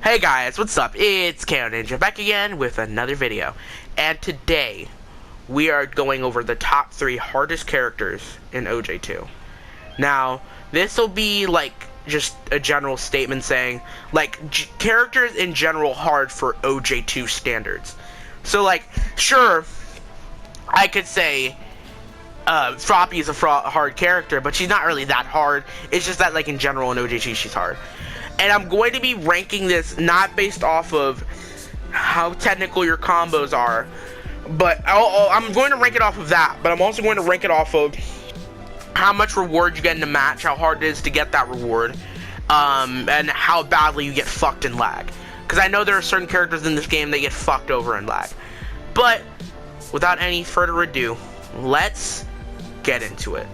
Hey guys, what's up? It's KO Ninja back again with another video. And today, we are going over the top 3 hardest characters in Oj2. Now, this will be like just a general statement saying, like, characters in general hard for Oj2 standards. So like, sure, I could say Froppy is a hard character, but she's not really that hard. It's just that like in general in Oj2 she's hard. And I'm going to be ranking this not based off of how technical your combos are, but I'm going to rank it off of that, but I'm also going to rank it off of how much reward you get in the match, how hard it is to get that reward, and how badly you get fucked in lag. Because I know there are certain characters in this game that get fucked over in lag. But, without any further ado, let's get into it.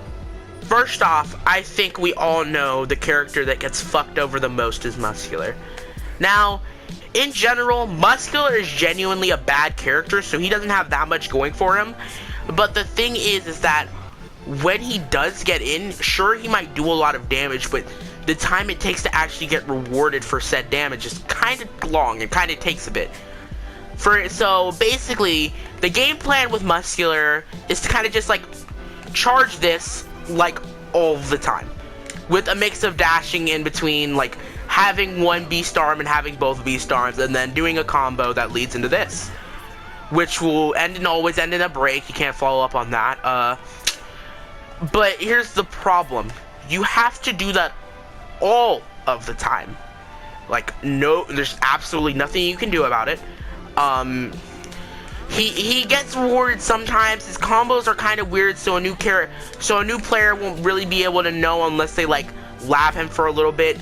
First off, I think we all know the character that gets fucked over the most is Muscular. Now, in general, Muscular is genuinely a bad character, so he doesn't have that much going for him. But the thing is that when he does get in, sure, he might do a lot of damage, but the time it takes to actually get rewarded for said damage is kind of long. It kind of takes a bit. So basically, the game plan with Muscular is to kind of just like charge this like all the time, with a mix of dashing in between, like having one beast arm and having both beast arms, and then doing a combo that leads into this, which will always end in a break. You can't follow up on that. But here's the problem: you have to do that all of the time. Like, no, there's absolutely nothing you can do about it. He gets rewarded sometimes. His combos are kind of weird, so a new player won't really be able to know unless they like lab him for a little bit.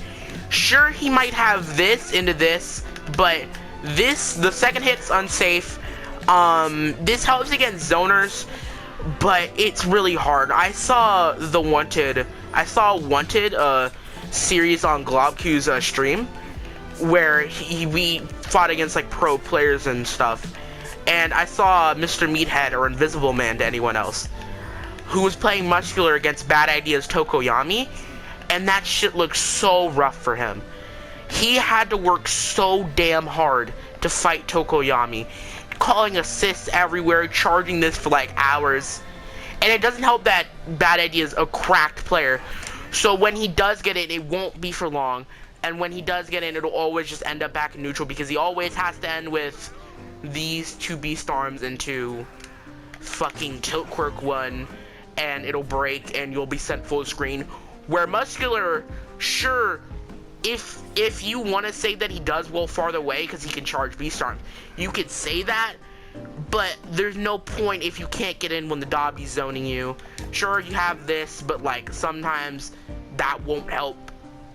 Sure, he might have this into this, but the second hit's unsafe. This helps against zoners, but it's really hard. I saw Wanted series on GlobQ's stream where we fought against like pro players and stuff. And I saw Mr. Meathead, or Invisible Man to anyone else, who was playing Muscular against Bad Ideas Tokoyami, and that shit looked so rough for him. He had to work so damn hard to fight Tokoyami, calling assists everywhere, charging this for like hours. And it doesn't help that Bad Idea's a cracked player, so when he does get in, it won't be for long. And when he does get in, it'll always just end up back in neutral, because he always has to end with these 2 beast arms into fucking tilt quirk 1, and it'll break and you'll be sent full screen. Where Muscular, sure, if you want to say that he does well farther away because he can charge beast arms, you could say that, but there's no point if you can't get in when the Dobby's zoning you. Sure, you have this, but like sometimes that won't help.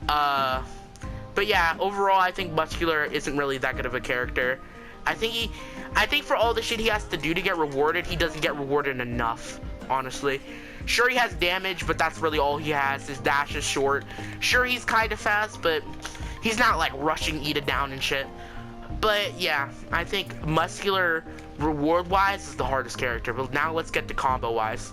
But yeah, overall I think Muscular isn't really that good of a character. I think for all the shit he has to do to get rewarded, he doesn't get rewarded enough, honestly. Sure, he has damage, but that's really all he has. His dash is short. Sure, he's kind of fast, but he's not like rushing Ida down and shit. But yeah, I think Muscular, reward-wise, is the hardest character. But now let's get to combo-wise.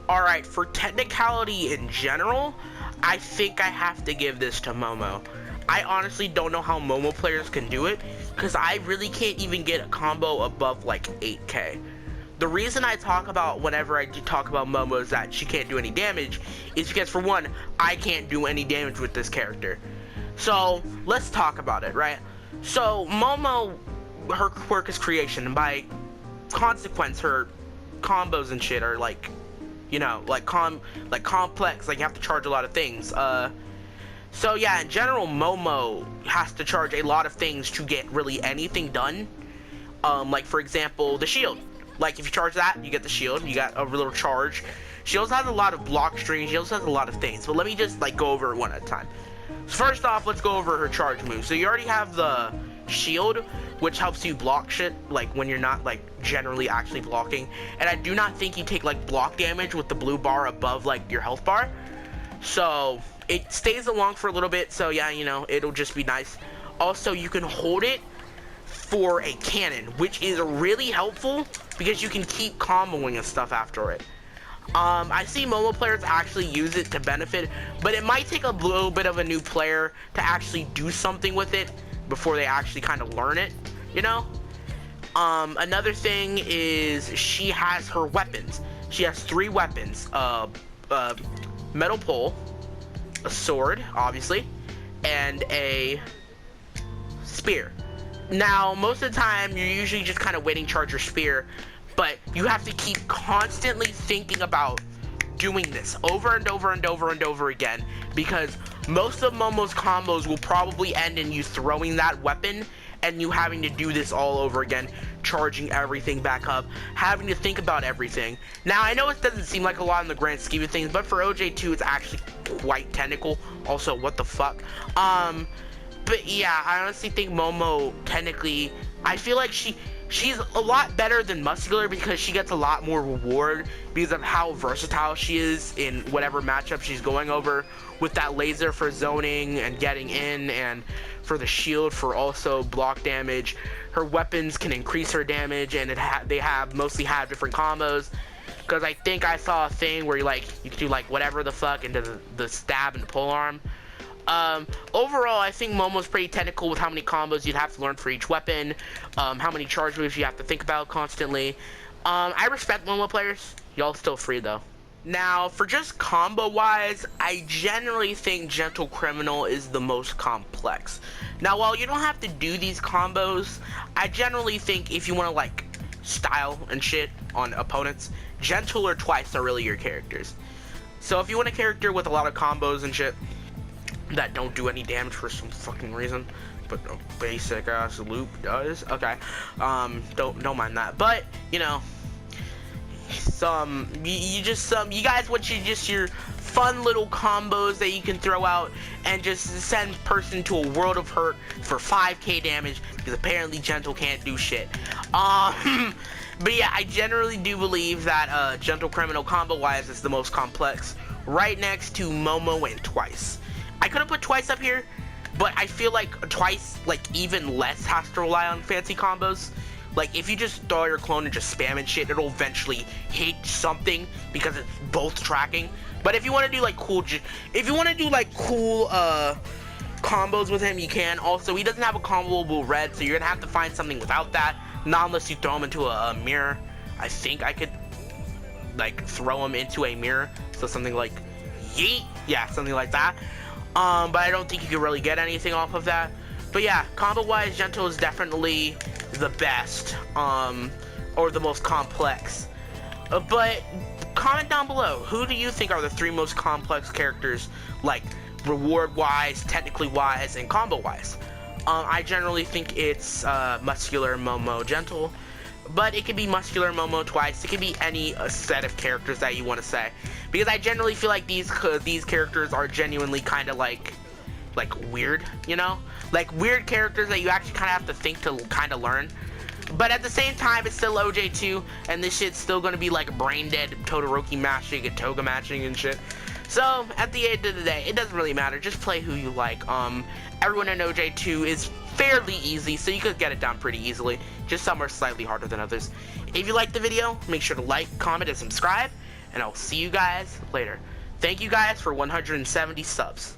Alright, for technicality in general, I think I have to give this to Momo. I honestly don't know how Momo players can do it, because I really can't even get a combo above like 8k. The reason I talk about whenever I talk about Momo is that she can't do any damage is because, for one, I can't do any damage with this character. So let's talk about it, right? So Momo, her quirk is creation, and by consequence her combos and shit are like, you know, like complex, like you have to charge a lot of things. So yeah, in general, Momo has to charge a lot of things to get really anything done. Like for example, the shield. Like if you charge that, you get the shield, you got a little charge. She also has a lot of block strings, she also has a lot of things. But let me just like go over it one at a time. So first off, let's go over her charge move. So you already have the shield, which helps you block shit, like when you're not like generally actually blocking. And I do not think you take like block damage with the blue bar above like your health bar. So it stays along for a little bit, so yeah, you know, it'll just be nice. Also, you can hold it for a cannon, which is really helpful because you can keep comboing and stuff after it. I see Momo players actually use it to benefit, but it might take a little bit of a new player to actually do something with it before they actually kind of learn it, you know? Another thing is she has her weapons. She has 3 weapons. Metal pole, a sword, obviously, and a spear. Now, most of the time, you're usually just kind of waiting to charge your spear, but you have to keep constantly thinking about doing this over and over and over and over again, because most of Momo's combos will probably end in you throwing that weapon and you having to do this all over again, charging everything back up, having to think about everything. Now, I know it doesn't seem like a lot in the grand scheme of things, but for OJ2, it's actually quite technical. Also, what the fuck? But yeah, I honestly think Momo, technically, I feel like she's a lot better than Muscular because she gets a lot more reward because of how versatile she is in whatever matchup she's going over, with that laser for zoning and getting in, and for the shield for also block damage. Her weapons can increase her damage, and they mostly have different combos. Because I think I saw a thing where you can do like whatever the fuck into the stab and the pole arm. Overall, I think Momo's pretty technical with how many combos you'd have to learn for each weapon, how many charge moves you have to think about constantly. I respect Momo players. Y'all still free though. Now, for just combo-wise, I generally think Gentle Criminal is the most complex. Now, while you don't have to do these combos, I generally think if you want to, like, style and shit on opponents, Gentle or Twice are really your characters. So if you want a character with a lot of combos and shit that don't do any damage for some fucking reason, but a basic ass loop does, okay, don't mind that. But, you know, you guys want your fun little combos that you can throw out and just send person to a world of hurt for 5k damage, because apparently Gentle can't do shit. But yeah, I generally do believe that Gentle Criminal combo wise is the most complex, right next to Momo and Twice. I could have put Twice up here, but I feel like Twice, like, even less has to rely on fancy combos. Like, if you just throw your clone and just spam and shit, it'll eventually hit something because it's both tracking. But if you want to do like cool combos with him, you can. Also, he doesn't have a comboable red, so you're gonna have to find something without that. Not unless you throw him into a mirror. I think I could like throw him into a mirror, so something like yeet, yeah, something like that. But I don't think you can really get anything off of that. But yeah, combo-wise, Gentle is definitely the best, or the most complex. But comment down below, who do you think are the 3 most complex characters, like reward-wise, technically-wise, and combo-wise? I generally think it's Muscular, Momo, Gentle, but it could be Muscular, Momo, Twice. It could be any set of characters that you want to say, because I generally feel like these characters are genuinely kind of like weird, you know, like weird characters that you actually kind of have to think to kind of learn. But at the same time, it's still OJ2, and this shit's still gonna be like brain dead Todoroki matching and Toga matching and shit. So at the end of the day, it doesn't really matter. Just play who you like. Everyone in OJ2 is fairly easy, so you could get it done pretty easily. Just some are slightly harder than others. If you liked the video, make sure to like, comment, and subscribe, and I'll see you guys later. Thank you guys for 170 subs.